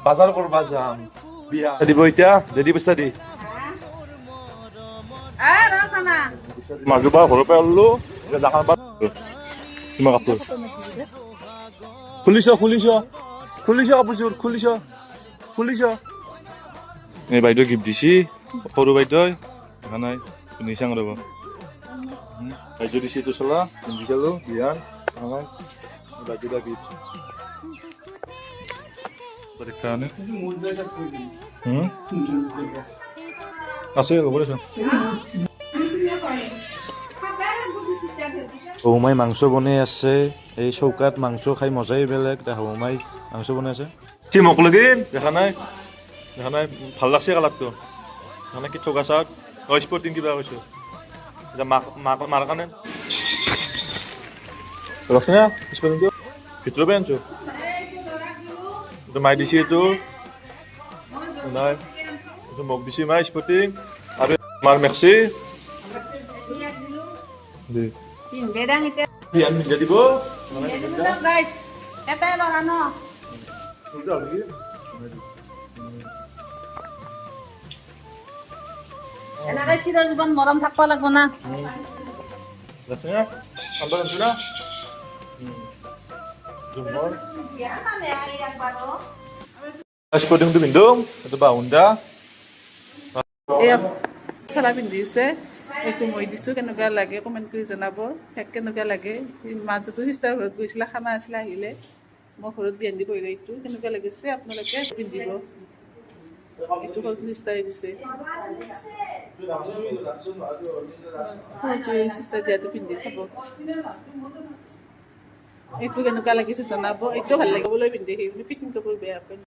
বাজাৰ কৰবা যাম বিয়া দিব এতিয়া দেৰি পইচা দি মাজুবা ঘৰৰ পৰা ওললো এতিয়া দোকান পাত তোমাৰ কাপোৰ খুলিছ কাপোৰযোৰ খুলিছ এই বাইদেউ গিফ্ট দিছি সৰু বাইদেউ দেখা নাই শুনি চাং ৰ'ব বাইদেউ দিছি এইটো চলা পিন্ধি চালো বিয়াৰ বাইদেউ দা গিফ্ট কাৰণে আছে হ'ব দেচোন শাহুমাই মাংস বনাই আছে এই চৌকাত মাংস খাই মজাই বেলেগ শাহুমাই মাংস বনাই আছে মোক লগিন দেখা নাই ভাল লাগছে কালাৰটো মানে কি থকা চাওক স্পৰ্টিং কিবা কৈছোঁ এতিয়া মাৰ কাৰণে লাগছে না স্পৰ্টিংটো ভিতৰৰ পৰা আনিছোঁ এইটো মাই দিছে এইটো নাই এইটো মোক দিছে মাই স্পৰ্টিং আৰু মাৰ মেক্সি দিব এনেকৈ চিৰ জীৱন মৰম থাকিব লাগিব না স্পৰ্টিংটো পিন্ধো এইটো বাহুণ্ডা চলা পিন্ধিছে এইটো মই দিছোঁ কেনেকুৱা লাগে কমেণ্ট কৰি জনাব শেষ কেনেকুৱা লাগে মাজতো চিষ্টাৰ ঘৰত গৈছিলে খানা আছিলে আহিলে মই ঘৰত বিয়ান দি কৰিলোঁ এইটো কেনেকুৱা লাগিছে আপোনালোকে পিন্ধিব এইটো ঘৰত চিষ্টাৰে দিছে চিষ্টাৰ দিয়াটো পিন্ধি চাব এইটো কেনেকুৱা লাগিছে জনাব এইটো ভাল লাগিবলৈ পিন্ধি সেই ফিটিং কাপোৰ বেয়া পায়